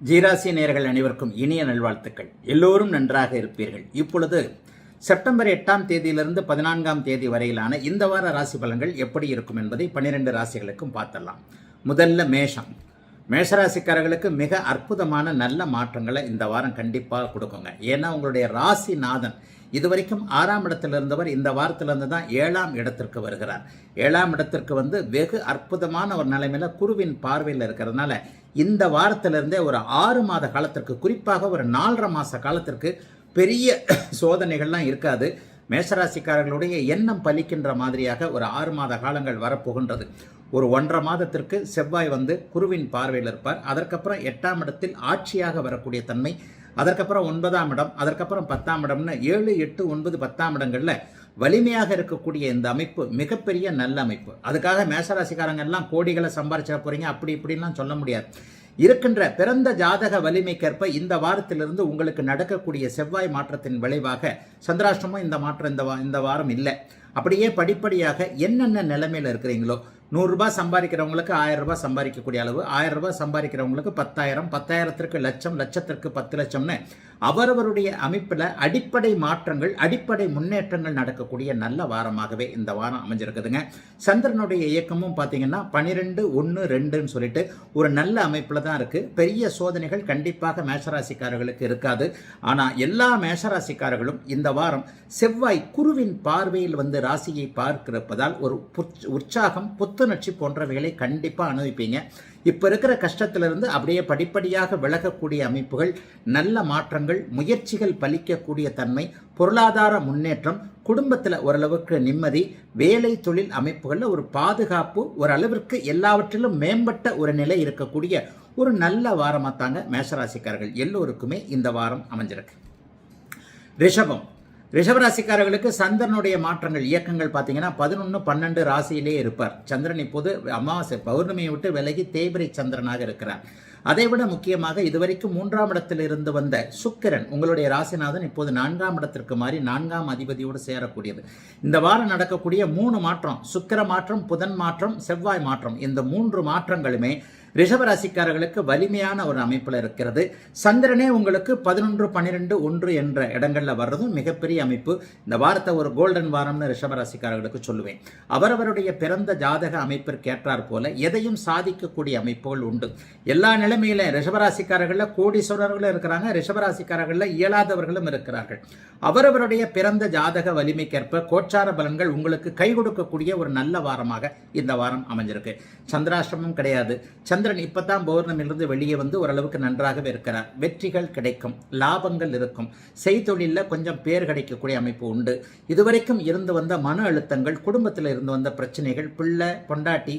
ஜீராசி நேயர்கள் அனைவருக்கும் இனிய நல்வாழ்த்துக்கள். எல்லோரும் நன்றாக இருப்பீர்கள். இப்பொழுது செப்டம்பர் 8ஆம் தேதியிலிருந்து 14ஆம் தேதி வரையிலான இந்த வார ராசி பலன்கள் எப்படி இருக்கும் என்பதை 12 ராசிகளுக்கும் பார்த்தலாம். முதல்ல மேஷம். மேஷராசிக்காரர்களுக்கு மிக அற்புதமான நல்ல மாற்றங்களை இந்த வாரம் கண்டிப்பாக கொடுக்குங்க. ஏன்னா உங்களுடைய ராசிநாதன் இதுவரைக்கும் 6ஆம் இடத்தில் இருந்தவர் இந்த வாரத்திலிருந்து தான் 7ஆம் இடத்திற்கு வருகிறார். 7ஆம் இடத்திற்கு வந்து வெகு அற்புதமான ஒரு நிலைமையில குருவின் பார்வையில் இருக்கிறதுனால இந்த வாரத்திலிருந்தே ஒரு 6 மாத காலத்திற்கு, குறிப்பாக ஒரு 4.5 மாத காலத்திற்கு பெரிய சோதனைகள்லாம் இருக்காது. மேஷராசிக்காரர்களுடைய எண்ணம் பலிக்கின்ற மாதிரியாக ஒரு 6 மாத காலங்கள் வரப்போகின்றது. ஒரு 1.5 மாதத்திற்கு செவ்வாய் வந்து குருவின் பார்வையில் இருப்பார். அதற்கப்புறம் 8ஆம் இடத்தில் ஆட்சியாக வரக்கூடிய தன்மை, அதற்கப்புறம் 9ஆம் இடம், அதற்கப்புறம் 10ஆம் இடம்னு 7, 8, 9, 10ஆம் இடங்களில் வலிமையாக இருக்கக்கூடிய இந்த அமைப்பு மிகப்பெரிய நல்ல அமைப்பு. அதுக்காக மேஷராசிக்காரங்க எல்லாம் கோடிகளை சம்பாரிச்சிட போறீங்க அப்படி இப்படின்லாம் சொல்ல முடியாது. இருக்கின்ற பிறந்த ஜாதக வலிமைக்கேற்ப இந்த வாரத்திலிருந்து உங்களுக்கு நடக்கக்கூடிய செவ்வாய் மாற்றத்தின் விளைவாக சந்திராஷ்டமம் இந்த மாற்றம் இந்த வாரம் இல்லை. அப்படியே படிப்படியாக என்னென்ன நிலைமையில் இருக்கிறீங்களோ, 100 ரூபாய் சம்பாதிக்கிறவங்களுக்கு 1000 ரூபாய் சம்பாதிக்கக்கூடிய அளவு, 1000 ரூபாய் சம்பாதிக்கிறவங்களுக்கு 10,000, 10,000ற்கு லட்சம், லட்சத்திற்கு 10 லட்சம்னு அவரவருடைய அமைப்பில் அடிப்படை மாற்றங்கள், அடிப்படை முன்னேற்றங்கள் நடக்கக்கூடிய நல்ல வாரமாகவே இந்த வாரம் அமைஞ்சிருக்குதுங்க. சந்திரனுடைய இயக்கமும் பார்த்தீங்கன்னா 12, 1, 2ன்னு சொல்லிட்டு ஒரு நல்ல அமைப்பில் தான் இருக்கு. பெரிய சோதனைகள் கண்டிப்பாக மேஷராசிக்காரர்களுக்கு இருக்காது. ஆனால் எல்லா மேஷராசிக்காரர்களும் இந்த வாரம் செவ்வாய் குருவின் பார்வையில் வந்து ராசியை பார்க்கிறப்பதால் ஒரு உற்சாகம், புத்துணர்ச்சி போன்றவைகளை கண்டிப்பாக அனுபவிப்பீங்க. இப்போ இருக்கிற கஷ்டத்திலிருந்து அப்படியே படிப்படியாக விலகக்கூடிய அமைப்புகள், நல்ல மாற்றங்கள், முயற்சிகள் பலிக்கக்கூடிய தன்மை, பொருளாதார முன்னேற்றம், குடும்பத்தில் ஓரளவுக்கு நிம்மதி, வேலை தொழில் அமைப்புகளில் ஒரு பாதுகாப்பு, ஒரு அளவிற்கு எல்லாவற்றிலும் மேம்பட்ட ஒரு நிலை இருக்கக்கூடிய ஒரு நல்ல வாரமாக தாங்க மேஷராசிக்காரர்கள் எல்லோருக்குமே இந்த வாரம் அமைஞ்சிருக்கு. ரிஷபம். ரிஷபராசிக்காரர்களுக்கு சந்திரனுடைய மாற்றங்கள், இயக்கங்கள் பார்த்தீங்கன்னா 11, 12 ராசியிலே இருப்பார். சந்திரன் இப்போது அமாவாசை பௌர்ணமியை விட்டு விலகி தேய்பிரை சந்திரனாக இருக்கிறார். அதைவிட முக்கியமாக இதுவரைக்கும் 3ஆம் இடத்தில் இருந்து வந்த சுக்கிரன், உங்களுடைய ராசிநாதன், இப்போது 4ஆம் இடத்திற்கு மாறி 4ஆம் அதிபதியோடு சேரக்கூடியது. இந்த வாரம் நடக்கக்கூடிய 3 மாற்றம், சுக்கிர மாற்றம், புதன் மாற்றம், செவ்வாய் மாற்றம், இந்த 3 மாற்றங்களுமே ரிஷபராசிக்காரர்களுக்கு வலிமையான ஒரு அமைப்பில் இருக்கிறது. சந்திரனே உங்களுக்கு 11, 12, 1 என்ற இடங்களில் வர்றதும் மிகப்பெரிய அமைப்பு. இந்த வாரத்தை ஒரு கோல்டன் வாரம்னு ரிஷபராசிக்காரர்களுக்கு சொல்லுவேன். அவரவருடைய பிறந்த ஜாதக அமைப்பிற்கு ஏற்றாற் போல எதையும் சாதிக்கக்கூடிய அமைப்புகள் உண்டு. எல்லா நிலைமையில ரிஷபராசிக்காரர்களில் கோடீஸ்வரர்களும் இருக்கிறாங்க, ரிஷபராசிக்காரர்களில் இயலாதவர்களும் இருக்கிறார்கள். அவரவருடைய பிறந்த ஜாதக வலிமைக்கேற்ப கோச்சார பலன்கள் உங்களுக்கு கை கொடுக்கக்கூடிய ஒரு நல்ல வாரமாக இந்த வாரம் அமைஞ்சிருக்கு. சந்திராஷ்டமம் கிடையாது. சந்திரன் இப்பதான் பௌர்ணமிலிருந்து வெளியே வந்து ஓரளவுக்கு நன்றாகவே இருக்கிறார். வெற்றிகள் கிடைக்கும், லாபங்கள் இருக்கும், செய்தொழிலில் கொஞ்சம் பேர் கிடைக்கக்கூடிய அமைப்பு உண்டு. இதுவரைக்கும் இருந்து வந்த மன அழுத்தங்கள், குடும்பத்தில் இருந்து வந்த பிரச்சனைகள், பிள்ளை, பொண்டாட்டி,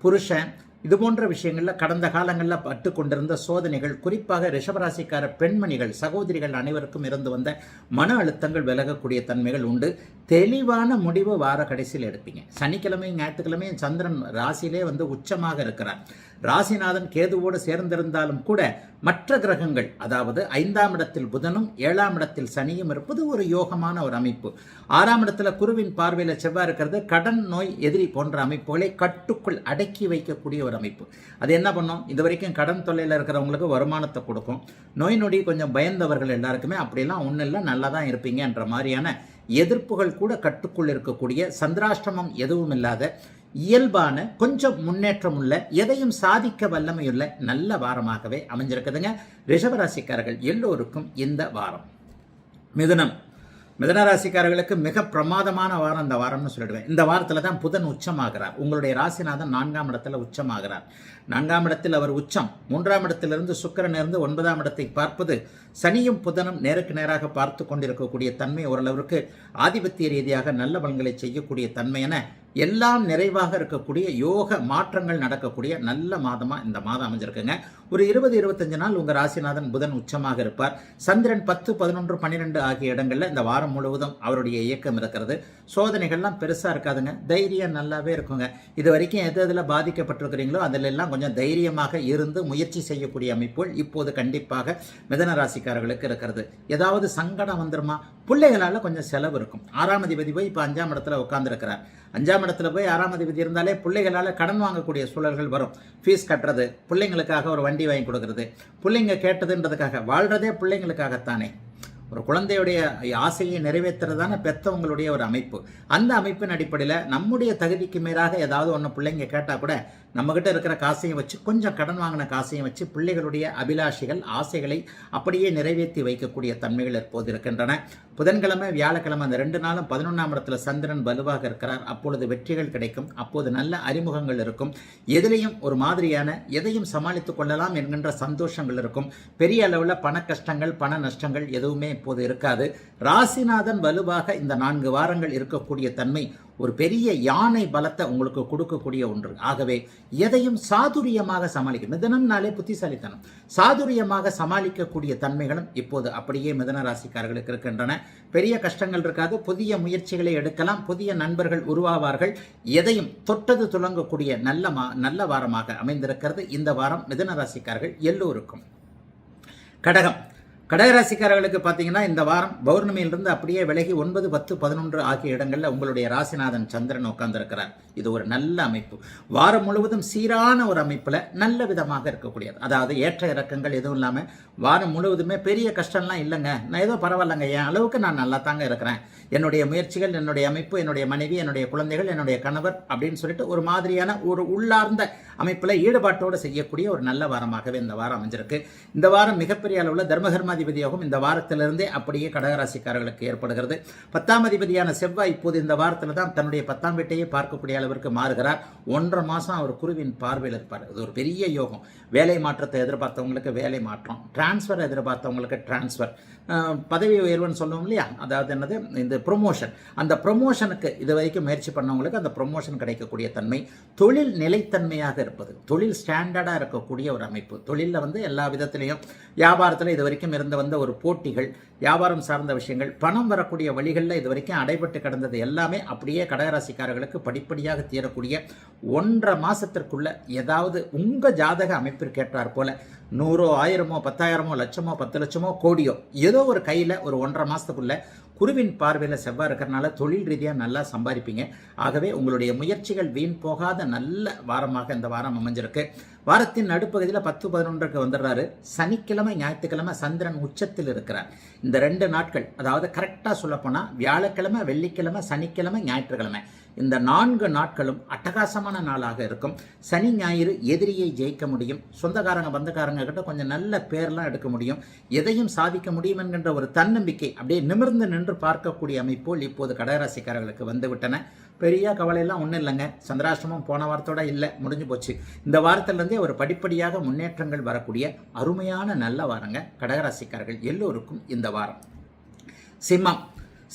புருஷன், இது போன்ற விஷயங்களில் கடந்த காலங்களில் பட்டு கொண்டிருந்த சோதனைகள், குறிப்பாக ரிஷபராசிக்கார பெண்மணிகள், சகோதரிகள் அனைவருக்கும் இருந்து வந்த மன அழுத்தங்கள் விலகக்கூடிய தன்மைகள் உண்டு. தெளிவான முடிவு வார கடைசியில் எடுப்பீங்க. சனிக்கிழமையும் ஞாயிற்றுக்கிழமையும் சந்திரன் ராசியிலே வந்து உச்சமாக இருக்கிறார். ராசிநாதன் கேதுவோடு சேர்ந்திருந்தாலும் கூட மற்ற கிரகங்கள், அதாவது 5ஆம் இடத்தில் புதனும் 7ஆம் இடத்தில் சனியும் இருப்பது ஒரு யோகமான ஒரு அமைப்பு. 6ஆம் இடத்துல குருவின் பார்வையில் செவ்வாய் இருக்கிறது. கடன், நோய், எதிரி போன்ற அமைப்புகளை கட்டுக்குள் அடக்கி வைக்கக்கூடிய ஒரு அமைப்பு. அது என்ன பண்ணும்? இது வரைக்கும் கடன் தொல்லையில் இருக்கிறவங்களுக்கு வருமானத்தை கொடுக்கும். நோய் நொடி கொஞ்சம் பயந்தவர்கள் எல்லாருக்குமே அப்படிலாம் ஒன்றும் இல்லை, நல்லா தான் இருப்பீங்க என்ற மாதிரியான எதிர்ப்புகள் கூட கட்டுக்குள் இருக்கக்கூடிய, சந்திராஷ்டமம் எதுவும் இல்லாத, இயல்பான, கொஞ்சம் முன்னேற்றம் உள்ள, எதையும் சாதிக்க வல்லமையுள்ள நல்ல வாரமாகவே அமைஞ்சிருக்குதுங்க ரிஷபராசிக்காரர்கள் எல்லோருக்கும் இந்த வாரம். மிதுனம். மிதனராசிக்காரர்களுக்கு மிக பிரமாதமான வாரம் இந்த வாரம்னு சொல்லிடுவேன். இந்த வாரத்தில் தான் புதன் உச்சமாகிறார். உங்களுடைய ராசிநாதன் 4ஆம் இடத்துல உச்சமாகிறார். 4ஆம் இடத்தில் அவர் உச்சம். 3ஆம் இடத்திலிருந்து சுக்கிரன் இருந்து 9ஆம் இடத்தை பார்ப்பது, சனியும் புதனும் நேருக்கு நேராக பார்த்து கொண்டிருக்கக்கூடிய தன்மை, ஓரளவிற்கு ஆதிபத்திய ரீதியாக நல்ல பலன்களை செய்யக்கூடிய தன்மை என எல்லாம் நிறைவாக இருக்கக்கூடிய யோக மாற்றங்கள் நடக்கக்கூடிய நல்ல மாதமா இந்த மாதம் அமைஞ்சிருக்குங்க. ஒரு 20, 25 நாள் உங்க ராசிநாதன் புதன் உச்சமாக இருப்பார். சந்திரன் 10, 11, 12 ஆகிய இடங்கள்ல இந்த வாரம் முழுவதும் அவருடைய இயக்கம் இருக்கிறது. சோதனைகள்லாம் பெருசா இருக்காதுங்க, தைரியம் நல்லாவே இருக்குங்க. இது வரைக்கும் எது எதில் பாதிக்கப்பட்டிருக்கிறீங்களோ அதில் எல்லாம் கொஞ்சம் தைரியமாக இருந்து முயற்சி செய்யக்கூடிய அமைப்புகள் இப்போது கண்டிப்பாக மிதன ராசிக்காரர்களுக்கு இருக்கிறது. ஏதாவது சங்கடம் வந்துருமா? பிள்ளைகளால் கொஞ்சம் செலவு இருக்கும். 6ஆம் அதிபதி போய் இப்போ 5ஆம் இடத்துல உட்கார்ந்துருக்கிறார். 5ஆம் இடத்துல போய் 6ஆம் அதிபதி இருந்தாலே பிள்ளைகளால் கடன் வாங்கக்கூடிய சூழல்கள் வரும். ஃபீஸ் கட்டுறது, பிள்ளைங்களுக்காக ஒரு வண்டி வாங்கி கொடுக்கறது, பிள்ளைங்க கேட்டதுன்றதுக்காக வாழ்கிறதே பிள்ளைங்களுக்காகத்தானே. ஒரு குழந்தையுடைய ஆசையை நிறைவேற்றுறதான பெற்றவங்களுடைய ஒரு அமைப்பு. அந்த அமைப்பின் அடிப்படையில் நம்முடைய தகுதிக்கு மேலாக ஏதாவது ஒன்று பிள்ளைங்க கேட்டால் கூட நம்மகிட்ட இருக்கிற காசையும் வச்சு, கொஞ்சம் கடன் வாங்கின காசையும் வச்சு பிள்ளைகளுடைய அபிலாஷைகள் ஆசைகளை அப்படியே நிறைவேற்றி வைக்கக்கூடிய தன்மைகள் எப்போது இருக்கின்றன. புதன்கிழமை வியாழக்கிழமை அந்த 2 நாளும் 11ஆம் இடத்துல சந்திரன் வலுவாக இருக்கிறார். அப்பொழுது வெற்றிகள் கிடைக்கும். அப்போது நல்ல அறிமுகங்கள் இருக்கும். எதிலையும் ஒரு மாதிரியான எதையும் சமாளித்துக் கொள்ளலாம் என்கின்ற சந்தோஷங்கள் இருக்கும். பெரிய அளவில் பண கஷ்டங்கள் பண நஷ்டங்கள் எதுவுமே இப்போது இருக்காது. ராசிநாதன் வலுவாக இந்த 4 வாரங்கள் இருக்கக்கூடிய தன்மை ஒரு பெரிய யானை பலத்தை உங்களுக்கு கொடுக்கக்கூடிய ஒன்று. ஆகவே எதையும் சாதுரியமாக சமாளிக்கும். மிதனம்னாலே புத்திசாலித்தனம். சாதுரியமாக சமாளிக்கக்கூடிய தன்மைகளும் இப்போது அப்படியே மிதன ராசிக்காரர்களுக்கு இருக்கின்றன. பெரிய கஷ்டங்கள் இருக்காது. புதிய முயற்சிகளை எடுக்கலாம். புதிய நண்பர்கள் உருவாவார்கள். எதையும் தொட்டது துலங்கக்கூடிய நல்ல வாரமாக அமைந்திருக்கிறது இந்த வாரம் மிதன ராசிக்காரர்கள் எல்லோருக்கும். கடகராசிக்காரர்களுக்கு பார்த்தீங்கன்னா இந்த வாரம் பௌர்ணமியிலிருந்து அப்படியே விலகி 9, 10, 11 ஆகிய இடங்களில் உங்களுடைய ராசிநாதன் சந்திரன் உட்கார்ந்திருக்கிறார். இது ஒரு நல்ல அமைப்பு. வாரம் முழுவதும் சீரான ஒரு அமைப்பில் நல்ல விதமாக இருக்கக்கூடியது. அதாவது ஏற்ற இறக்கங்கள் எதுவும் இல்லாமல் வாரம் முழுவதுமே பெரிய கஷ்டம்லாம் இல்லைங்க, நான் ஏதோ பரவாயில்லைங்க, என் அளவுக்கு நான் நல்லா தாங்க இருக்கிறேன், என்னுடைய முயற்சிகள், என்னுடைய அமைப்பு, என்னுடைய மனைவி, என்னுடைய குழந்தைகள், என்னுடைய கணவர் அப்படின்னு சொல்லிட்டு ஒரு மாதிரியான ஒரு உள்ளார்ந்த அமைப்பில் ஈடுபாட்டோடு செய்யக்கூடிய ஒரு நல்ல வாரமாகவே இந்த வாரம் அமைஞ்சிருக்கு. இந்த வாரம் மிகப்பெரிய அளவில் தர்மகர்மாதிபதியாகவும் இந்த வாரத்திலிருந்தே அப்படியே கடகராசிக்காரர்களுக்கு ஏற்படுகிறது. 10ஆம் அதிபதியான செவ்வாய் இப்போது இந்த வாரத்தில் தான் தன்னுடைய 10ஆம் வீட்டையே பார்க்கக்கூடிய அளவிற்கு மாறுகிறார். 1.5 மாதம் அவர் குருவின் பார்வையில் இருப்பார். இது ஒரு பெரிய யோகம். வேலை மாற்றத்தை எதிர்பார்த்தவங்களுக்கு வேலை மாற்றம், டிரான்ஸ்ஃபர் எதிர்பார்த்தவங்களுக்கு டிரான்ஸ்ஃபர், பதவி உயர்வுன்னு சொல்லுவோம் இல்லையா, அதாவது என்னது இந்த ப்ரொமோஷன், அந்த ப்ரொமோஷனுக்கு இது வரைக்கும் முயற்சி பண்ணவங்களுக்கு அந்த ப்ரொமோஷன் கிடைக்கக்கூடிய தன்மை, தொழில் நிலைத்தன்மையாக இருப்பது, தொழில் ஸ்டாண்டர்டாக இருக்கக்கூடிய ஒரு அமைப்பு. தொழிலில் எல்லா விதத்திலையும் வியாபாரத்தில் இது வரைக்கும் இருந்து வந்த ஒரு போட்டிகள், வியாபாரம் சார்ந்த விஷயங்கள், பணம் வரக்கூடிய வழிகளில் இது வரைக்கும் அடைபட்டு கிடந்தது எல்லாமே அப்படியே கடகராசிக்காரர்களுக்கு படிப்படியாக தீரக்கூடிய 1.5 மாதத்திற்குள்ள ஏதாவது உங்கள் ஜாதக அமைப்பிற்கு ஏற்றார் போல 100, 1000, 10,000, லட்சமோ, 10 லட்சமோ, கோடியோ ஏதோ ஒரு கையில் ஒரு 1.5 மாதத்துக்குள்ள குருவின் பார்வையில் செவ்வாய் இருக்கிறனால தொழில் ரீதியாக நல்லா சம்பாதிப்பீங்க. ஆகவே உங்களுடைய முயற்சிகள் வீண் போகாத நல்ல வாரமாக இந்த வாரம் அமைஞ்சிருக்கு. வாரத்தின் நடுப்பகுதியில் 10, 11க்கு வந்துடுறாரு. சனிக்கிழமை, ஞாயிற்றுக்கிழமை சந்திரன் உச்சத்தில் இருக்கிறார். இந்த 2 நாட்கள், அதாவது கரெக்டாக சொல்லப்போனால் வியாழக்கிழமை, வெள்ளிக்கிழமை, சனிக்கிழமை, ஞாயிற்றுக்கிழமை, இந்த 4 நாட்களும் அட்டகாசமான நாளாக இருக்கும். சனி ஞாயிறு எதிரியை ஜெயிக்க முடியும். சொந்தக்காரங்க பந்தக்காரங்க கிட்ட கொஞ்சம் நல்ல பேர்லாம் எடுக்க முடியும். எதையும் சாதிக்க முடியும் என்கின்ற ஒரு தன்னம்பிக்கை அப்படியே நிமிர்ந்து நின்று பார்க்கக்கூடிய அமைப்போல் இப்போது கடகராசிக்காரர்களுக்கு வந்துவிட்டன. பெரிய கவலையெல்லாம் ஒன்றும் இல்லைங்க. சந்திராஷ்டமம் போன வாரத்தோட இல்லை, முடிஞ்சு போச்சு. இந்த வாரத்திலிருந்தே ஒரு படிப்படியாக முன்னேற்றங்கள் வரக்கூடிய அருமையான நல்ல வாரங்க கடகராசிக்காரர்கள் எல்லோருக்கும் இந்த வாரம்.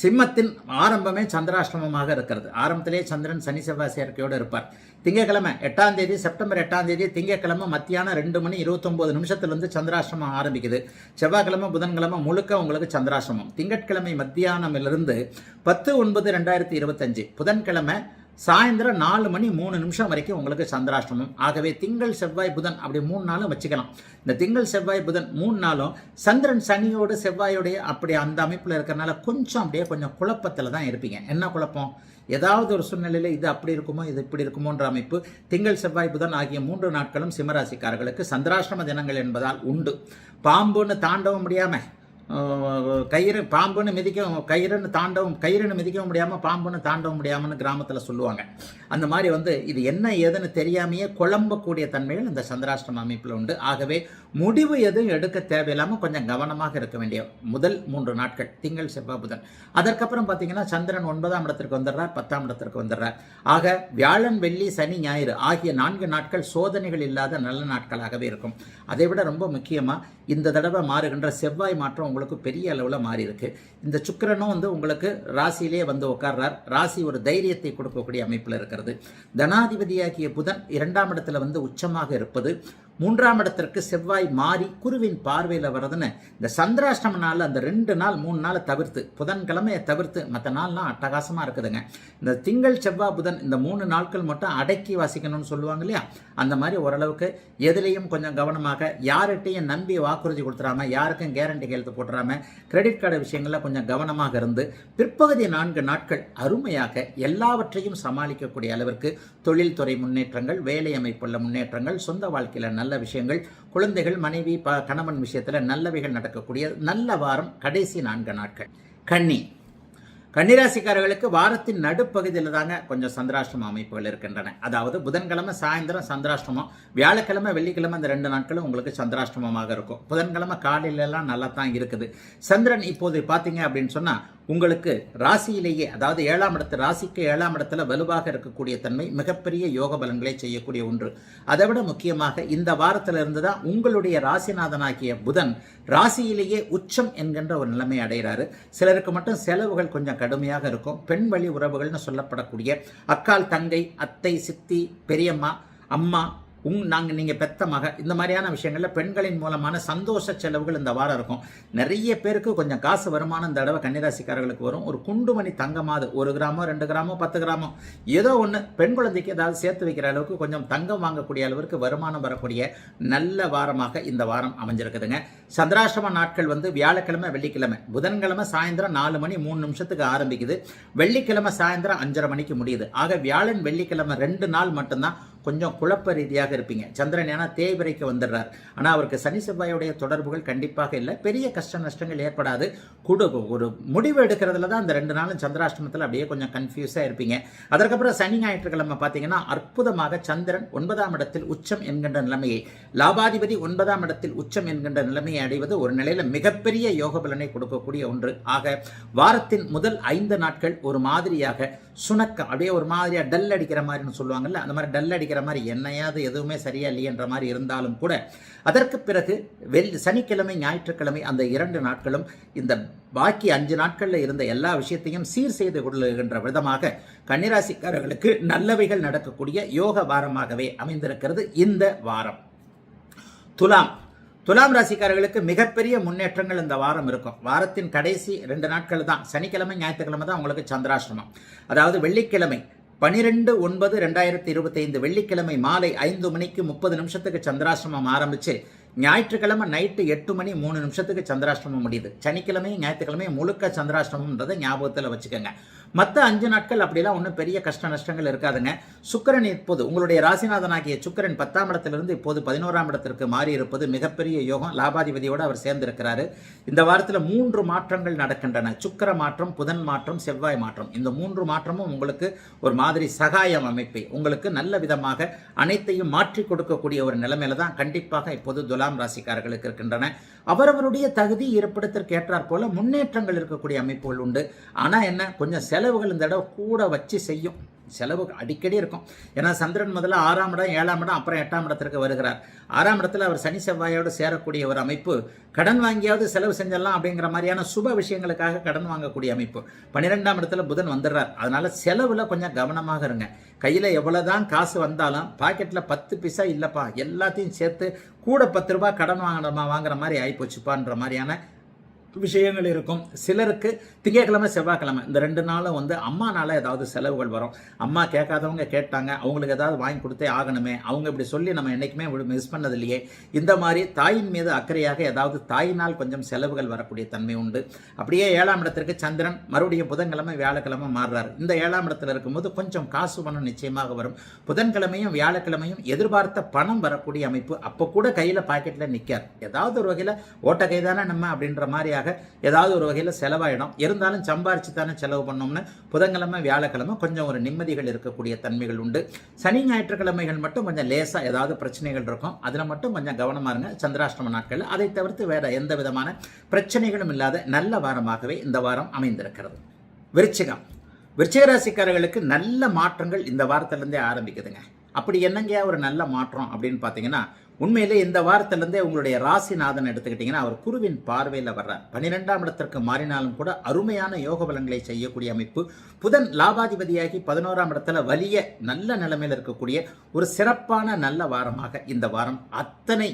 சிம்மத்தின் ஆரம்பமே சந்திராஷ்டமமாக இருக்கிறது. ஆரம்பத்திலே சந்திரன் சனி செவ்வாய் சேர்க்கையோடு இருப்பார். திங்கட்கிழமை 8ஆம் தேதி, செப்டம்பர் 8ஆம் தேதி திங்கட்கிழமை மத்தியானம் 2:29 சந்திராஷ்டமம் ஆரம்பிக்குது. செவ்வாய்க்கிழமை, புதன்கிழமை முழுக்க உங்களுக்கு சந்திராஷ்டமம். திங்கட்கிழமை மத்தியானமிலிருந்து 10/9/2025 புதன்கிழமை சாயந்தரம் 4:03 வரைக்கும் உங்களுக்கு சந்திராஷ்டமம். ஆகவே திங்கள், செவ்வாய், புதன் அப்படி 3 நாளும் வச்சுக்கலாம். இந்த திங்கள், செவ்வாய், புதன் 3 நாளும் சந்திரன் சனியோடு செவ்வாயோடைய அப்படி அந்த அமைப்பில் இருக்கிறனால கொஞ்சம் குழப்பத்தில் தான் இருப்பீங்க. என்ன குழப்பம்? ஏதாவது ஒரு சூழ்நிலையில் இது அப்படி இருக்குமோ, இது இப்படி இருக்குமோன்ற அமைப்பு. திங்கள், செவ்வாய், புதன் ஆகிய 3 நாட்களும் சிம்மராசிக்காரர்களுக்கு சந்திராஷ்டம தினங்கள் என்பதால் உண்டு. பாம்புன்னு தாண்டவும் முடியாமல், பாம்புன்னு மிதிக்கவும், கயிறுன்னு மிதிக்கவும் முடியாமல், பாம்புன்னு தாண்டவும் முடியாமல்னு கிராமத்தில் சொல்லுவாங்க. அந்த மாதிரி இது என்ன ஏதுன்னு தெரியாமையே குழம்பக்கூடிய தன்மைகள் இந்த சந்திராஷ்டம அமைப்பில் உண்டு. ஆகவே முடிவு எதுவும் எடுக்க தேவையில்லாமல் கொஞ்சம் கவனமாக இருக்க வேண்டிய முதல் 3 நாட்கள் திங்கள், செவ்வாய், புதன். அதற்கப்புறம் பார்த்தீங்கன்னா சந்திரன் 9ஆம் இடத்திற்கு வந்துடுறார், 10ஆம் இடத்திற்கு வந்துடுறார். ஆக வியாழன், வெள்ளி, சனி, ஞாயிறு ஆகிய 4 நாட்கள் சோதனைகள் இல்லாத நல்ல நாட்களாகவே இருக்கும். அதை விட ரொம்ப முக்கியமாக இந்த தடவை மாறுகின்ற செவ்வாய் மாற்றம் உங்களுக்கு பெரிய அளவில் மாறி இருக்கு. இந்த சுக்கிரனும் உங்களுக்கு ராசியிலே உட்கார்றார். ராசி ஒரு தைரியத்தை கொடுக்கக்கூடிய அமைப்பில் இருக்கிறது. தனாதிபதியாகிய புதன் 2ஆம் இடத்துல உச்சமாக இருப்பது 3ஆம் இடத்திற்கு செவ்வாய் மாறி குருவின் பார்வையில் வர்றதுன்னு இந்த சந்திராஷ்டம நாள் அந்த 2 நாள் 3 நாளை தவிர்த்து புதன்கிழமையை தவிர்த்து மற்ற நாள்லாம் அட்டகாசமாக இருக்குதுங்க. இந்த திங்கள் செவ்வாய் புதன் இந்த 3 நாட்கள் மட்டும் அடக்கி வாசிக்கணும்னு சொல்லுவாங்க இல்லையா, அந்த மாதிரி ஓரளவுக்கு எதுலேயும் கொஞ்சம் கவனமாக, யார்கிட்டையும் நம்பி வாக்குறுதி கொடுத்துடாம, யாருக்கும் கேரண்டி கையெழுத்து போட்டுறாம, கிரெடிட் கார்டு விஷயங்களில் கொஞ்சம் கவனமாக இருந்து பிற்பகுதி 4 நாட்கள் அருமையாக எல்லாவற்றையும் சமாளிக்கக்கூடிய அளவிற்கு தொழில்துறை முன்னேற்றங்கள், வேலை அமைப்புள்ள முன்னேற்றங்கள், சொந்த வாழ்க்கையில் நல்ல விஷயங்கள், குழந்தைகள், மனைவி, கணவன் விஷயத்தில் நல்லவைகள் நடக்கக்கூடிய நல்ல வாரம் கடைசி 4 நாட்கள். கன்னிராசிக்காரர்களுக்கு வாரத்தின் நடுப்பகுதியில் தாங்க கொஞ்சம் சந்திராஷ்டம அமைப்புகள் இருக்கின்றன. அதாவது புதன்கிழமை சாயந்தரம் சந்திராஷ்டமம், வியாழக்கிழமை வெள்ளிக்கிழமை இந்த 2 நாட்களும் உங்களுக்கு சந்திராஷ்டமமாக இருக்கும். புதன்கிழமை காலையிலலாம் நல்லா தான் இருக்குது. சந்திரன் இப்போது பார்த்தீங்க அப்படின்னு சொன்னால் உங்களுக்கு ராசியிலேயே, அதாவது 7ஆம் இடத்து ராசிக்கு 7ஆம் இடத்துல வலுவாக இருக்கக்கூடிய தன்மை மிகப்பெரிய யோக பலன்களை செய்யக்கூடிய ஒன்று. அதை விட முக்கியமாக இந்த வாரத்திலிருந்து தான் உங்களுடைய ராசிநாதனாகிய புதன் ராசியிலேயே உச்சம் என்கின்ற ஒரு நிலைமை அடைகிறாரு. சிலருக்கு மட்டும் செலவுகள் கொஞ்சம் கடுமையாக இருக்கும். பெண் வழி உறவுகள்னு சொல்லப்படக்கூடிய அக்கால், தங்கை, அத்தை, சித்தி, பெரியம்மா, அம்மா, நீங்கள் பெத்த மக, இந்த மாதிரியான விஷயங்களில் பெண்களின் மூலமான சந்தோஷ செலவுகள் இந்த வாரம் இருக்கும். நிறைய பேருக்கு கொஞ்சம் காசு வருமானம் இந்த தடவை கன்னிராசிக்காரர்களுக்கு வரும். ஒரு குண்டுமணி தங்கமாவது 1 கிராமோ 2 கிராமோ 10 கிராமோ ஏதோ ஒன்று பெண் குழந்தைக்கு ஏதாவது சேர்த்து வைக்கிற அளவுக்கு கொஞ்சம் தங்கம் வாங்கக்கூடிய அளவிற்கு வருமானம் வரக்கூடிய நல்ல வாரமாக இந்த வாரம் அமைஞ்சிருக்குதுங்க. சந்திராஷ்டம நாட்கள் வியாழக்கிழமை வெள்ளிக்கிழமை, புதன்கிழமை சாயந்தரம் 4 மணி 3 நிமிஷத்துக்கு ஆரம்பிக்குது, வெள்ளிக்கிழமை சாயந்தரம் 5:30 மணிக்கு முடியுது. ஆக வியாழன் வெள்ளிக்கிழமை 2 நாள் மட்டும்தான் கொஞ்சம் குழப்ப ரீதியாக இருப்பீங்க. சந்திரன் ஏன்னா தேய்பிரைக்கு வந்துடுறார், ஆனால் அவருக்கு சனி செவ்வாயுடைய தொடர்புகள் கண்டிப்பாக இல்லை. பெரிய கஷ்ட நஷ்டங்கள் ஏற்படாது. ஒரு முடிவு எடுக்கிறதுல தான் அந்த 2 நாளும் சந்திராஷ்டமத்தில் அப்படியே கொஞ்சம் கன்ஃபியூஸாக இருப்பீங்க. அதற்கப்புறம் சனி ஞாயிற்றுக்கிழமை பார்த்தீங்கன்னா அற்புதமாக சந்திரன் 9ஆம் இடத்தில் உச்சம் என்கின்ற நிலைமையை, லாபாதிபதி 9ஆம் இடத்தில் உச்சம் என்கின்ற நிலைமையை அடைவது ஒரு நிலையில மிகப்பெரிய யோக பலனை கொடுக்கக்கூடிய ஒன்று. ஆக வாரத்தின் முதல் 5 நாட்கள் ஒரு மாதிரியாக சுணக்கம், அப்படியே ஒரு மாதிரியா டல் அடிக்கிற மாதிரின்னு சொல்லுவாங்கல்ல, அந்த மாதிரி டல் அடிக்கிற மாதிரி என்னையாவது எதுவுமே சரியா இல்லையன்ற மாதிரி இருந்தாலும் கூட அதற்கு பிறகு சனிக்கிழமை ஞாயிற்றுக்கிழமை அந்த 2 நாட்களும் இந்த பாக்கி 5 நாட்களில் இருந்த எல்லா விஷயத்தையும் சீர் செய்து கொள்ளுகின்ற விதமாக கன்னிராசிக்காரர்களுக்கு நல்லவைகள் நடக்கக்கூடிய யோக வாரமாகவே அமைந்திருக்கிறது இந்த வாரம். துலாம் ராசிக்காரர்களுக்கு மிகப்பெரிய முன்னேற்றங்கள் இந்த வாரம் இருக்கும். வாரத்தின் கடைசி 2 நாட்கள் தான், சனிக்கிழமை ஞாயிற்றுக்கிழமை தான் உங்களுக்கு சந்திராஷ்டமம். அதாவது வெள்ளிக்கிழமை 12/9/2025 வெள்ளிக்கிழமை மாலை 5 மணிக்கு 30 நிமிஷத்துக்கு சந்திராஷ்டமம் ஆரம்பிச்சு ஞாயிற்றுக்கிழமை நைட்டு 8 மணி 3 நிமிஷத்துக்கு சந்திராஷ்டமம் முடியுது. சனிக்கிழமையும் ஞாயிற்றுக்கிழமையும் முழுக்க சந்திராஷ்டமம்ன்றதை ஞாபகத்தில் வச்சுக்கோங்க. மற்ற 5 நாட்கள் அப்படிலாம் ஒன்றும் பெரிய கஷ்ட நஷ்டங்கள் இருக்காதுங்க. சுக்கிரன் இப்போது உங்களுடைய ராசிநாதனாகிய சுக்கிரன் 10ஆம் இடத்திலிருந்து இப்போது 11ஆம் இடத்திற்கு மாறி இருப்பது மிகப்பெரிய யோகம். லாபாதிபதியோடு அவர் சேர்ந்திருக்கிறாரு. இந்த வாரத்தில் 3 மாற்றங்கள் நடக்கின்றன. சுக்கிர மாற்றம், புதன் மாற்றம், செவ்வாய் மாற்றம். இந்த 3 மாற்றமும் உங்களுக்கு ஒரு மாதிரி சகாயம் அமைப்பை உங்களுக்கு நல்ல விதமாக அனைத்தையும் மாற்றி கொடுக்கக்கூடிய ஒரு நிலைமையில தான் கண்டிப்பாக இப்போது துலாம் ராசிக்காரர்களுக்கு இருக்கின்றன. அவரவருடைய தகுதி இருப்பிடத்திற்கு ஏற்றாற் போல முன்னேற்றங்கள் இருக்கக்கூடிய அமைப்புகள் உண்டு. ஆனால் என்ன, கொஞ்சம் செலவுகள் இந்த தடவை கூட வச்சு செய்யும். செலவு அடிக்கடி இருக்கும். ஏன்னா சந்திரன் முதல்ல 6ஆம் இடம், 7ஆம் இடம், அப்புறம் 8ஆம் இடத்திற்கு வருகிறார். 6ஆம் இடத்துல அவர் சனி செவ்வாயோடு சேரக்கூடிய ஒரு அமைப்பு. கடன் வாங்கியாவது செலவு செஞ்சிடலாம் அப்படிங்கிற மாதிரியான சுப விஷயங்களுக்காக கடன் வாங்கக்கூடிய அமைப்பு. 12ஆம் இடத்துல புதன் வந்துடுறார். அதனால செலவுல கொஞ்சம் கவனமாக இருங்க. கையில் எவ்வளோதான் காசு வந்தாலும் பாக்கெட்டில் 10 பைசா இல்லைப்பா, எல்லாத்தையும் சேர்த்து கூட 10 ரூபாய் கடன் வாங்குற மாதிரி ஆகிப்போச்சுப்பான்ற மாதிரியான விஷயங்கள் இருக்கும். சிலருக்கு திங்கட்கிழமை செவ்வாய்க்கிழமை இந்த 2 நாளும் அம்மானால ஏதாவது செலவுகள் வரும். அம்மா கேட்காதவங்க கேட்டாங்க, அவங்களுக்கு ஏதாவது வாங்கி கொடுத்தே ஆகணுமே, அவங்க இப்படி சொல்லி நம்ம என்றைக்குமே மிஸ் பண்ணது இல்லையே, இந்த மாதிரி தாயின் மீது அக்கறையாக ஏதாவது தாயினால் கொஞ்சம் செலவுகள் வரக்கூடிய தன்மை உண்டு. அப்படியே 7ஆம் இடத்திற்கு சந்திரன் மறுபடியும் புதன்கிழமை வியாழக்கிழமை மாறுறாரு. இந்த 7ஆம் இடத்துல இருக்கும்போது கொஞ்சம் காசு பணம் நிச்சயமாக வரும். புதன்கிழமையும் வியாழக்கிழமையும் எதிர்பார்த்த பணம் வரக்கூடிய அமைப்பு. அப்போ கூட கையில் பாக்கெட்டில் நிற்கார். ஏதாவது ஒரு வகையில் ஓட்ட கைதானே நம்ம அப்படின்ற மாதிரி ஏதாவது ஒரு வகையில் செலவாயிடும். இருந்தாலும் சம்பாரிச்சு தானே செலவு பண்ணோம்னு புதன்கிழமை வியாழக்கிழமை கொஞ்சம் ஒரு நிம்மதிகள் இருக்கக்கூடிய தன்மைகள் உண்டு. சனி ஞாயிற்றுக்கிழமைகள் மட்டும் கொஞ்சம் லேசா ஏதாவது பிரச்சனைகள் இருக்கும். அதுல மட்டும் கொஞ்சம் கவனமா இருங்க சந்திராஷ்டம நாட்கள். அதை தவிர்த்து வேற எந்த விதமான பிரச்சனைகளும் இல்லாத நல்ல வாரமாகவே இந்த வாரம் அமைந்திருக்கிறது. விருச்சிக ராசிக்காரர்களுக்கு நல்ல மாற்றங்கள் இந்த வாரத்திலிருந்தே ஆரம்பிக்குதுங்க. அப்படி என்னங்கயா ஒரு நல்ல மாற்றம் அப்படின்னு பார்த்தீங்கன்னா, உண்மையிலே இந்த வாரத்திலிருந்தே உங்களுடைய ராசிநாதன் எடுத்துக்கிட்டீங்கன்னா அவர் குருவின் பார்வையில் வர்றார். 12ஆம் இடத்திற்கு மாறினாலும் கூட அருமையான யோக பலன்களை செய்யக்கூடிய அமைப்பு. புதன் லாபாதிபதியாகி 11ஆம் இடத்துல வலிய நல்ல நிலைமையில் இருக்கக்கூடிய ஒரு சிறப்பான நல்ல வாரமாக இந்த வாரம் அத்தனை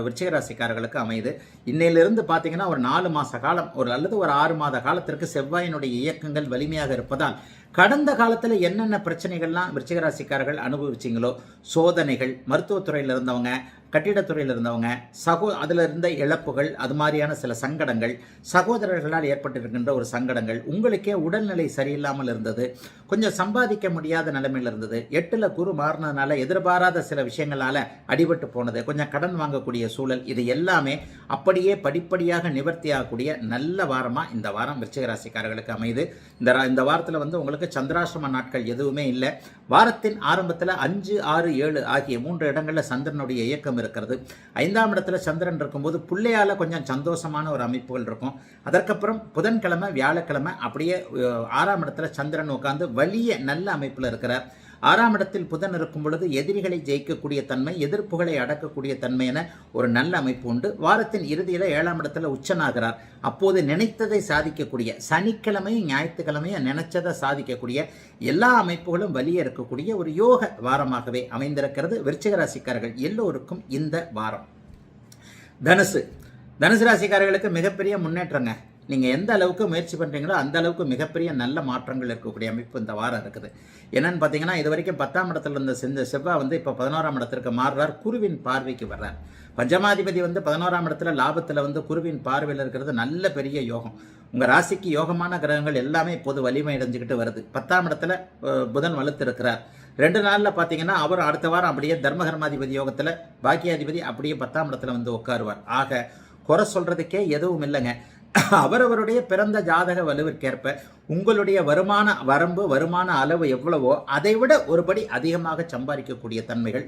விருச்சிக ராசிக்காரர்களுக்கு அமையுது. இன்னையிலிருந்து பார்த்தீங்கன்னா ஒரு 4 மாத காலம் அல்லது ஒரு 6 மாத காலத்திற்கு செவ்வாயினுடைய இயக்கங்கள் வலிமையாக இருப்பதால் கடந்த காலத்தில் என்னென்ன பிரச்சனைகள்லாம் விருச்சிக ராசிக்காரர்கள் அனுபவிச்சிங்களோ, சோதனைகள், மருத்துவத்துறையில் இருந்தவங்க, கட்டிடத்துறையில் இருந்தவங்க, அதில் இருந்த இழப்புகள், அது மாதிரியான சில சங்கடங்கள், சகோதரர்களால் ஏற்பட்டிருக்கின்ற ஒரு சங்கடங்கள், உங்களுக்கே உடல்நிலை சரியில்லாமல் இருந்தது, கொஞ்சம் சம்பாதிக்க முடியாத நிலைமையில் இருந்தது, 8ல் குரு மாறினதுனால எதிர்பாராத சில விஷயங்களால் அடிபட்டு போனது, கொஞ்சம் கடன் வாங்கக்கூடிய சூழல், இது எல்லாமே அப்படியே படிப்படியாக நிவர்த்தி ஆகக்கூடிய நல்ல வாரமாக இந்த வாரம் விருச்சிக ராசிக்காரர்களுக்கு அமையுது. இந்த வாரத்தில் உங்களுக்கு சந்திராசிரம நாட்கள் எதுவுமே இல்லை. வாரத்தின் ஆரம்பத்தில் 5, 6, 7 ஆகிய 3 இடங்களில் சந்திரனுடைய இயக்கம் இருக்கிறது. 5ஆம் இடத்துல சந்திரன் இருக்கும்போது பிள்ளையால கொஞ்சம் சந்தோஷமான ஒரு அமைப்புகள் இருக்கும். அதற்கப்புறம் புதன்கிழமை, வியாழக்கிழமை அப்படியே 6ஆம் இடத்துல சந்திரன் உட்கார்ந்து வலிய நல்ல அமைப்பில் இருக்கிறார். 6ஆம் இடத்தில் புதன் இருக்கும் பொழுது எதிரிகளை ஜெயிக்கக்கூடிய தன்மை, எதிர்ப்புகளை அடக்கக்கூடிய தன்மை என ஒரு நல்ல அமைப்பு உண்டு. வாரத்தின் இறுதியில் 7ஆம் இடத்துல உச்சனாகிறார். அப்போது நினைத்ததை சாதிக்கக்கூடிய, சனிக்கிழமையும் ஞாயிற்றுக்கிழமையும் நினைச்சதை சாதிக்கக்கூடிய எல்லா அமைப்புகளும் வலிய இருக்கக்கூடிய ஒரு யோக வாரமாகவே அமைந்திருக்கிறது விருச்சிக ராசிக்காரர்கள் எல்லோருக்கும் இந்த வாரம். தனுசு ராசிக்காரர்களுக்கு மிகப்பெரிய முன்னேற்றங்க. நீங்கள் எந்த அளவுக்கு முயற்சி பண்ணுறீங்களோ அந்த அளவுக்கு மிகப்பெரிய நல்ல மாற்றங்கள் இருக்கக்கூடிய அமைப்பு இந்த வாரம் இருக்குது. என்னன்னு பார்த்தீங்கன்னா, இது வரைக்கும் 10ஆம் இடத்துல இருந்த செவ்வாய் இப்போ 11ஆம் இடத்திற்கு மாறுறார், குருவின் பார்வைக்கு வர்றார். பஞ்சமாதிபதி 11ஆம் இடத்துல லாபத்தில் குருவின் பார்வையில் இருக்கிறது நல்ல பெரிய யோகம். உங்கள் ராசிக்கு யோகமான கிரகங்கள் எல்லாமே இப்போது வலிமை அடைஞ்சுக்கிட்டு வருது. 10ஆம் இடத்துல புதன் வலுத்து இருக்கிறார். 2 நாளில் பார்த்தீங்கன்னா அவர் அடுத்த வாரம் அப்படியே தர்மகர்மாதிபதி யோகத்தில் பாக்கியாதிபதி அப்படியே 10ஆம் இடத்துல உட்காருவார். ஆக குறை சொல்கிறதுக்கே எதுவும் இல்லைங்க. அவரவருடைய பிறந்த ஜாதக வலுவிற்கேற்ப உங்களுடைய வருமான வரம்பு, வருமான அளவு எவ்வளவோ அதை விட ஒருபடி அதிகமாக சம்பாதிக்கக்கூடிய தன்மைகள்,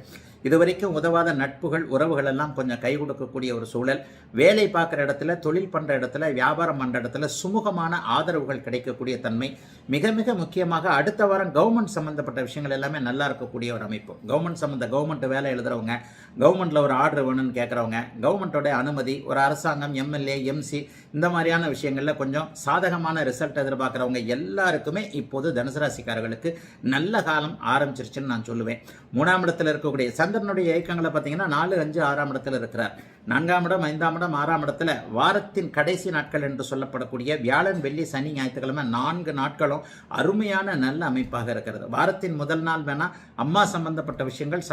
இதுவரைக்கும் உதவாத நட்புகள், உறவுகள் எல்லாம் கொஞ்சம் கை கொடுக்கக்கூடிய ஒரு சூழல், வேலை பார்க்குற இடத்துல, தொழில் பண்ணுற இடத்துல, வியாபாரம் பண்ணுற இடத்துல சுமூகமான ஆதரவுகள் கிடைக்கக்கூடிய தன்மை. மிக மிக முக்கியமாக அடுத்த வாரம் கவர்மெண்ட் சம்மந்தப்பட்ட விஷயங்கள் எல்லாமே நல்லா இருக்கக்கூடிய ஒரு அமைப்பு. கவர்மெண்ட் வேலை எழுதுறவங்க, கவர்மெண்ட்டில் ஒரு ஆர்டர் வேணும்னு கேட்குறவங்க, கவர்மெண்ட்டோட அனுமதி, ஒரு அரசாங்கம், எம்எல்ஏ, எம்சி இந்த மாதிரியான விஷயங்களில் கொஞ்சம் சாதகமான ரிசல்ட் எதிர்பார்க்குறவங்க எல்லாருக்குமே இப்போது தனுசு ராசிக்காரர்களுக்கு நல்ல காலம் ஆரம்பிச்சிருச்சுன்னு நான் சொல்லுவேன். 3ஆம் இடத்துல இருக்கக்கூடிய சந்திரனுடைய இயக்கங்களை பார்த்தீங்கன்னா 4, 5, 6ஆம் இடத்துல இருக்கிறார். 4ஆம் இடம், 5ஆம் இடம், 6ஆம் இடத்துல வாரத்தின் கடைசி நாட்கள் என்று சொல்லப்படக்கூடிய வியாழன், வெள்ளி, சனி, ஞாயிற்றுக்கிழமை 4 நாட்களும் அருமையான நல்ல அமைப்பாக இருக்கிறது. வாரத்தின் முதல் நாள் வேணா அம்மா சம்பந்தப்பட்ட விஷயங்கள்,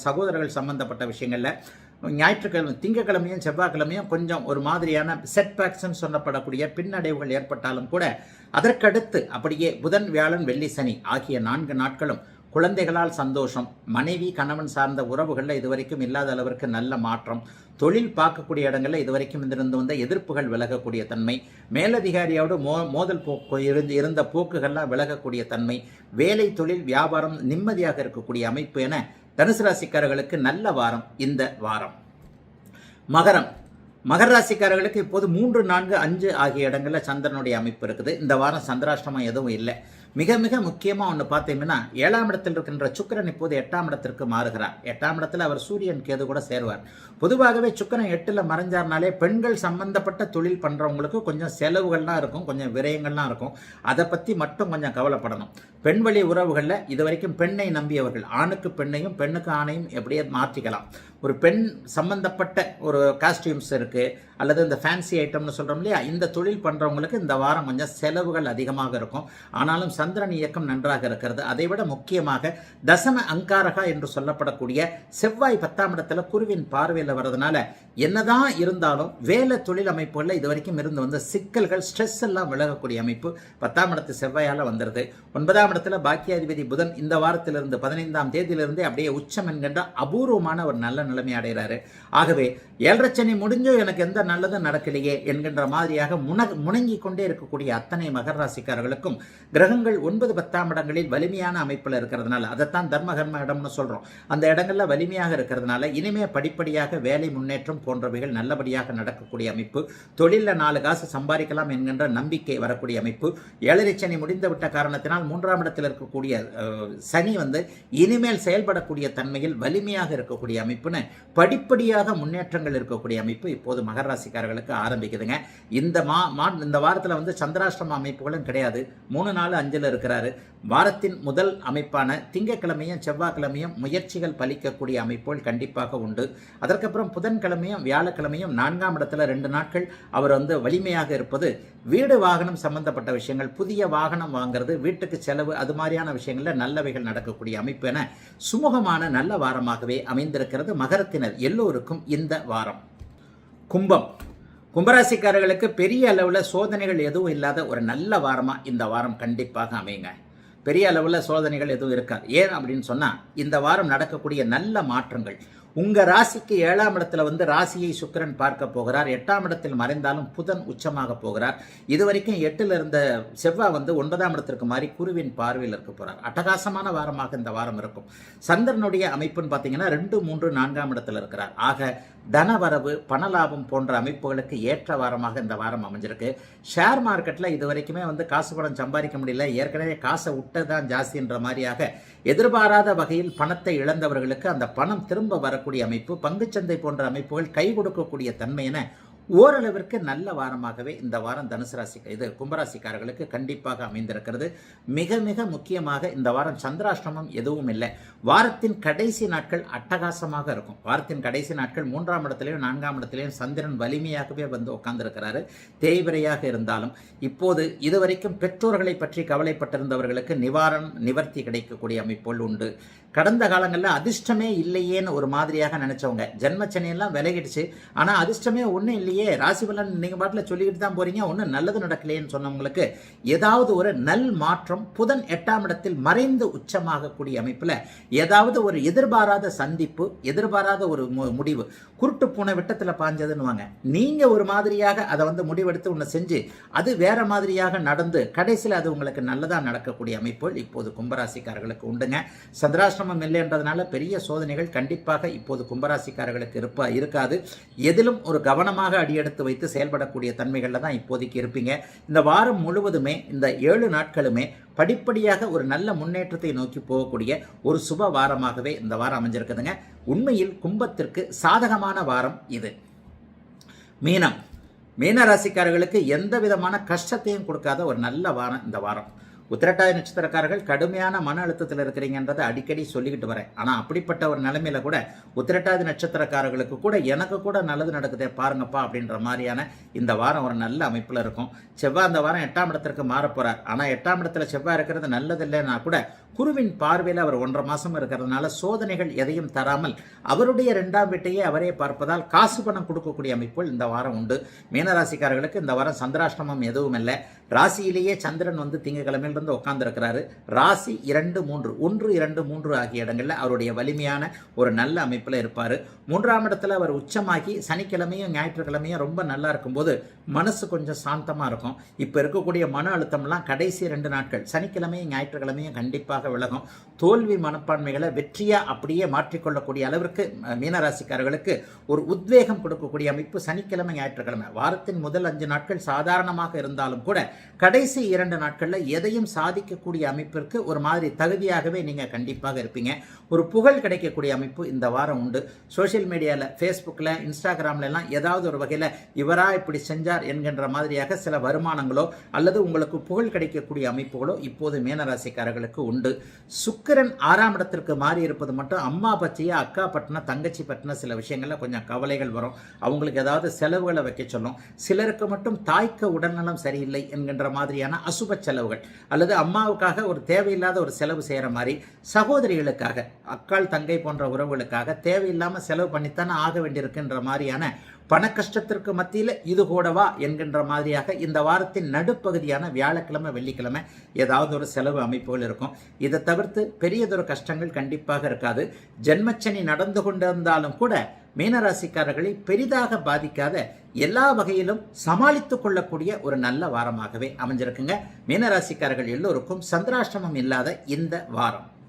சகோதரர்கள் சம்பந்தப்பட்ட விஷயங்கள்ல, ஞாயிற்றுக்கிழமை, திங்கக்கிழமையும் செவ்வாய்க்கிழமையும் கொஞ்சம் ஒரு மாதிரியான செட்பேக்ஸ்ன்னு சொல்லப்படக்கூடிய பின்னடைவுகள் ஏற்பட்டாலும் கூட அதற்கடுத்து அப்படியே புதன், வியாழன், வெள்ளி, சனி ஆகிய 4 நாட்களும் குழந்தைகளால் சந்தோஷம், மனைவி கணவன் சார்ந்த உறவுகளில் இதுவரைக்கும் இல்லாத அளவிற்கு நல்ல மாற்றம், தொழில் பார்க்கக்கூடிய இடங்களில் இதுவரைக்கும் இருந்த எதிர்ப்புகள் விலகக்கூடிய தன்மை, மேலதிகாரியோடு மோதல் இருந்த போக்குகள்லாம் விலகக்கூடிய தன்மை, வேலை, தொழில், வியாபாரம் நிம்மதியாக இருக்கக்கூடிய அமைப்பு என தனுசு ராசிக்காரர்களுக்கு நல்ல வாரம் இந்த வாரம். மகர ராசிக்காரர்களுக்கு இப்போது 3, 4, 5 ஆகிய இடங்களில் சந்திரனுடைய அமைப்பு இருக்குது. இந்த வாரம் சந்திராஷ்டமம் எதுவும் இல்லை. மிக மிக முக்கியமாக ஒன்று பார்த்தீங்கன்னா, 7ஆம் இடத்தில் இருக்கின்ற சுக்கிரன் இப்போது 8ஆம் இடத்திற்கு மாறுகிறார். 8ஆம் இடத்துல அவர் சூரியன், கேது கூட சேருவார். பொதுவாகவே சுக்கிரன் 8ல் மறைஞ்சார்னாலே பெண்கள் சம்பந்தப்பட்ட தொழில் பண்ணுறவங்களுக்கு கொஞ்சம் செலவுகள்லாம் இருக்கும், கொஞ்சம் விரயங்கள்லாம் இருக்கும். அதை பற்றி மட்டும் கொஞ்சம் கவலைப்படணும். பெண் வழி உறவுகளில் இதுவரைக்கும் பெண்ணை நம்பியவர்கள், ஆணுக்கு பெண்ணையும் பெண்ணுக்கு ஆணையும் எப்படியே மாற்றிக்கலாம். ஒரு பெண் சம்பந்தப்பட்ட ஒரு காஸ்டியூம்ஸ் இருக்குது, அல்லது இந்த ஃபேன்சி ஐட்டம்னு சொல்கிறோம் இல்லையா, இந்த தொழில் பண்ணுறவங்களுக்கு இந்த வாரம் கொஞ்சம் செலவுகள் அதிகமாக இருக்கும். ஆனாலும் சந்திரன் இயக்கம் நன்றாக இருக்கிறது. அதைவிட முக்கியமாக தசம அங்காரகா என்று சொல்லப்படக்கூடிய செவ்வாய் 10ஆம் இடத்துல குருவின் பார்வையில் வர்றதுனால என்னதான் இருந்தாலும் வேலை தொழில் அமைப்புகளில் இதுவரைக்கும் இருந்து சிக்கல்கள், ஸ்ட்ரெஸ் எல்லாம் விலகக்கூடிய அமைப்பு 10ஆம் இடத்து செவ்வாயால் வந்துடுது. 9ஆம் இடத்துல பாக்கியாதிபதி புதன் இந்த வாரத்திலிருந்து 15ஆம் தேதியிலிருந்தே அப்படியே உச்சம் என்கின்ற அபூர்வமான ஒரு நல்ல நிலைமை அடைகிறாரு. ஆகவே 7.5 சனி முடிஞ்சோ எனக்கு எந்த நல்லதும் நடக்கலையே என்கின்ற மாதிரியாக முணங்கி கொண்டே இருக்கக்கூடிய அத்தனை மகர ராசிக்காரர்களுக்கும் கிரகங்கள் கிரகங்கள் 9, 10ஆம் இடங்களில் வலிமையான அமைப்பில் இருக்கிறதுனால, அதைத்தான் தர்மகர்ம இடம்னு சொல்கிறோம், அந்த இடங்கள்ல வலிமையாக இருக்கிறதுனால இனிமே படிப்படியாக வேலை முன்னேற்றம் போன்றவைகள் நல்லபடியாக நடக்கக்கூடிய அமைப்பு, தொழிலில் 4 காசு சம்பாதிக்கலாம் என்கின்ற நம்பிக்கை வரக்கூடிய அமைப்பு, 7 சனி முடிந்து விட்ட காரணத்தினால் 3ஆம் இடத்தில் இருக்கக்கூடிய சனி இனிமேல் செயல்படக்கூடிய தன்மையில் வலிமையாக இருக்கக்கூடிய அமைப்புன்னு படிப்படியாக முன்னேற்றங்கள் இருக்கக்கூடிய அமைப்பு இப்போது மகர ராசிக்காரர்களுக்கு ஆரம்பிக்குதுங்க. இந்த வாரத்தில் சந்திராஷ்டம அமைப்புகளும் கிடையாது. 3, 4, 5 இருக்கிறாரு. வாரத்தின் முதல் அமைப்பான திங்கட்கிழமையும் செவ்வாய்க்கிழமையும் முயற்சிகள் பலிக்கக்கூடிய அமைப்புகள் கண்டிப்பாக உண்டு. அதற்கப்புறம் புதன்கிழமையும் வியாழக்கிழமையும் 4ஆம் இடத்துல 2 நாட்கள் அவர் வலிமையாக இருப்பது வீடு வாகனம் சம்பந்தப்பட்ட விஷயங்கள், புதிய வாகனம் வாங்கிறது, வீட்டுக்கு செலவு, அது மாதிரியான விஷயங்கள்ல நல்லவைகள் நடக்கக்கூடிய அமைப்பு என சுமூகமான நல்ல வாரமாகவே அமைந்திருக்கிறது மகரத்தினர் எல்லோருக்கும் இந்த வாரம். கும்பராசிக்காரர்களுக்கு பெரிய அளவில் சோதனைகள் எதுவும் இல்லாத ஒரு நல்ல வாரமாக இந்த வாரம் கண்டிப்பாக அமையுங்க. பெரிய அளவில் சோதனைகள் எதுவும் இருக்காது. ஏன் அப்படின்னு சொன்னால், இந்த வாரம் நடக்கக்கூடிய நல்ல மாற்றங்கள் உங்கள் ராசிக்கு 7ஆம் இடத்துல ராசியை சுக்கிரன் பார்க்க போகிறார். 8ஆம் இடத்தில் மறைந்தாலும் புதன் உச்சமாக போகிறார். இதுவரைக்கும் 8ல் இருந்த செவ்வாய் 9ஆம் இடத்திற்கு மாறி குருவின் பார்வையில் இருக்க போகிறார். அட்டகாசமான வாரமாக இந்த வாரம் இருக்கும். சந்திரனுடைய அமைப்புன்னு பார்த்தீங்கன்னா 2, 3, 4ஆம் இடத்துல இருக்கிறார். ஆக தனவரவு, பணலாபம் போன்ற அமைப்புகளுக்கு ஏற்ற வாரமாக இந்த வாரம் அமைஞ்சிருக்கு. ஷேர் மார்க்கெட்டில் இது வரைக்குமே காசு பணம் சம்பாதிக்க முடியல, ஏற்கனவே காசை விட்டதான் ஜாஸ்தின்ற மாதிரியாக எதிர்பாராத வகையில் பணத்தை இழந்தவர்களுக்கு அந்த பணம் திரும்ப வரக்கூடிய அமைப்பு, பங்குச்சந்தை போன்ற அமைப்புகள் கை கொடுக்கக்கூடிய தன்மை என ஓரளவிற்கு நல்ல வாரமாகவே இந்த வாரம் கும்பராசிக்காரர்களுக்கு கண்டிப்பாக அமைந்திருக்கிறது. மிக மிக முக்கியமாக இந்த வாரம் சந்திராஷ்டமம் எதுவும் இல்லை. வாரத்தின் கடைசி நாட்கள் அட்டகாசமாக இருக்கும். வாரத்தின் கடைசி நாட்கள் 3ஆம் இடத்திலையும் 4ஆம் இடத்திலையும் சந்திரன் வலிமையாகவே உட்கார்ந்திருக்கிறாரு. தேய்பிரையாக இருந்தாலும் இப்போது இதுவரைக்கும் பெற்றோர்களை பற்றி கவலைப்பட்டிருந்தவர்களுக்கு நிவர்த்தி கிடைக்கக்கூடிய அமைப்புகள் உண்டு. கடந்த காலங்களில் அதிர்ஷ்டமே இல்லையேன்னு ஒரு மாதிரியாக நினைச்சவங்க, ஜென்மச்சனையெல்லாம் விலகிடுச்சு, ஆனால் அதிர்ஷ்டமே ஒன்றும் இல்லையே, ராசி பலன் நீங்கள் பாட்டில் சொல்லிக்கிட்டு தான் போறீங்க, ஒன்றும் நல்லது நடக்கலையேன்னு சொன்னவங்களுக்கு ஏதாவது ஒரு நல் மாற்றம், புதன் 8ஆம் இடத்தில் மறைந்து உச்சமாகக்கூடிய அமைப்பில் ஏதாவது ஒரு எதிர்பாராத சந்திப்பு, எதிர்பாராத ஒரு முடிவு, குருட்டு பூனை விட்டத்தில் பாஞ்சதுன்னு நீங்கள் ஒரு மாதிரியாக அதை முடிவெடுத்து ஒன்று செஞ்சு அது வேற மாதிரியாக நடந்து கடைசியில் அது உங்களுக்கு நல்லதாக நடக்கக்கூடிய அமைப்புகள் இப்போது கும்பராசிக்காரர்களுக்கு உண்டுங்க. சந்திராஷ்டமம் இல்லைன்றதுனால பெரிய சோதனைகள் கண்டிப்பாக இப்போது கும்பராசிக்காரர்களுக்கு இருக்காது. எதிலும் ஒரு கவனமாக அடியெடுத்து வைத்து செயல்படக்கூடிய தன்மைகளில் தான் இப்போதைக்கு இருப்பீங்க. இந்த வாரம் முழுவதுமே, இந்த 7 நாட்களுமே படிப்படியாக ஒரு நல்ல முன்னேற்றத்தை நோக்கி போகக்கூடிய ஒரு சுப வாரமாகவே இந்த வாரம் அமைஞ்சிருக்குதுங்க. உண்மையில் கும்பத்திற்கு சாதகமான வாரம் இது. மீன ராசிக்காரர்களுக்கு எந்த விதமான கஷ்டத்தையும் கொடுக்காத ஒரு நல்ல வாரம் இந்த வாரம். உத்திரட்டாதி நட்சத்திரக்காரர்கள் கடுமையான மன அழுத்தத்தில் இருக்கிறீங்கன்றதை அடிக்கடி சொல்லிக்கிட்டு வரேன். ஆனால் அப்படிப்பட்ட ஒரு நிலைமையில கூட உத்திரட்டாதி நட்சத்திரக்காரர்களுக்கு கூட எனக்கு கூட நல்லது நடக்குதே பாருங்கப்பா அப்படின்ற மாதிரியான இந்த வாரம் ஒரு நல்ல அமைப்பில் இருக்கும். செவ்வாய் இந்த வாரம் 8ஆம் இடத்திற்கு மாறப்போறார். ஆனால் 8ஆம் இடத்துல செவ்வாய் இருக்கிறது நல்லதில்லைன்னா கூட குருவின் பார்வையில் அவர் 1.5 மாசம் இருக்கிறதுனால சோதனைகள் எதையும் தராமல் அவருடைய 2ஆம் வீட்டையே அவரே பார்ப்பதால் காசு பணம் கொடுக்கக்கூடிய அமைப்புகள் இந்த வாரம் உண்டு. மீனராசிக்காரர்களுக்கு இந்த வாரம் சந்திராஷ்டமம் எதுவும் இல்லை. ராசியிலேயே சந்திரன் திங்கக்கிழமையிலிருந்து உட்கார்ந்துருக்கிறாரு. ராசி 2, 3, 1, 2, 3 ஆகிய இடங்களில் அவருடைய வலிமையான ஒரு நல்ல அமைப்பில் இருப்பார். 3ஆம் இடத்துல அவர் உச்சமாகி சனிக்கிழமையும் ஞாயிற்றுக்கிழமையும் ரொம்ப நல்லா இருக்கும்போது மனசு கொஞ்சம் சாந்தமாக இருக்கும். இப்போ இருக்கக்கூடிய மன அழுத்தம்லாம் கடைசி 2 நாட்கள் சனிக்கிழமையும் ஞாயிற்றுக்கிழமையும் கண்டிப்பாக விலகும். தோல்வி மனப்பான்மைகளை வெற்றியா அப்படியே மாற்றிக்கொள்ளக்கூடிய அளவிற்கு மீனராசிக்காரர்களுக்கு ஒரு உத்வேகம் கொடுக்கக்கூடிய அமைப்பு சனிக்கிழமை ஞாயிற்றுக்கிழமை. வாரத்தின் முதல் 5 நாட்கள் சாதாரணமாக இருந்தாலும் கூட கடைசி 2 நாட்களில் எதையும் சாதிக்கக்கூடிய அமைப்பிற்கு ஒரு மாதிரி தகுதியாகவே நீங்கள் கண்டிப்பாக இருப்பீங்க. ஒரு புகழ் கிடைக்கக்கூடிய அமைப்பு இந்த வாரம் உண்டு. சோஷியல் மீடியாவில், ஃபேஸ்புக்கில், இன்ஸ்டாகிராம்ல எல்லாம் ஏதாவது ஒரு வகையில் இவரா இப்படி செஞ்சார் என்கின்ற மாதிரியாக சில வருமானங்களோ அல்லது உங்களுக்கு புகழ் கிடைக்கக்கூடிய அமைப்புகளோ இப்போது மீனராசிக்காரர்களுக்கு உண்டு. சுக்கிரன் 6ஆம் இடத்திற்கு மாறி இருப்பது மட்டும் அம்மா பற்றிய, அக்கா பற்றின, தங்கச்சி பற்றின சில விஷயங்கள்ல கொஞ்சம் கவலைகள் வரும். அவங்களுக்கு ஏதாவது செலவுகளை வைக்க சொல்லும். சிலருக்கு மட்டும் தாய்க்கு உடல்நலம் சரியில்லை என்கின்ற மாதிரியான அசுப செலவுகள் அல்லது அம்மாவுக்காக ஒரு தேவையில்லாத ஒரு செலவு செய்கிற மாதிரி, சகோதரிகளுக்காக, அக்காள் தங்கை போன்ற உறவுகளுக்காக தேவையில்லாமல் செலவு பண்ணித்தானே ஆக வேண்டியிருக்குன்ற மாதிரியான பண கஷ்டத்திற்கு மத்தியில் இது கூடவா என்கின்ற மாதிரியாக இந்த வாரத்தின் நடுப்பகுதியான வியாழக்கிழமை, வெள்ளிக்கிழமை ஏதாவது ஒரு செலவு அமைப்புகள் இருக்கும். இதை தவிர்த்து பெரியதொரு கஷ்டங்கள் கண்டிப்பாக இருக்காது. ஜென்மச்சனி நடந்து கொண்டிருந்தாலும் கூட மீனராசிக்காரர்களை பெரிதாக பாதிக்காத எல்லா வகையிலும் சமாளித்துக் கொள்ளக்கூடிய ஒரு நல்ல வாரமாகவே அமைஞ்சிருக்குங்க. மீனராசிக்காரர்கள் எல்லோருக்கும் சந்திராஷ்டமம் இல்லாத இந்த வாரம்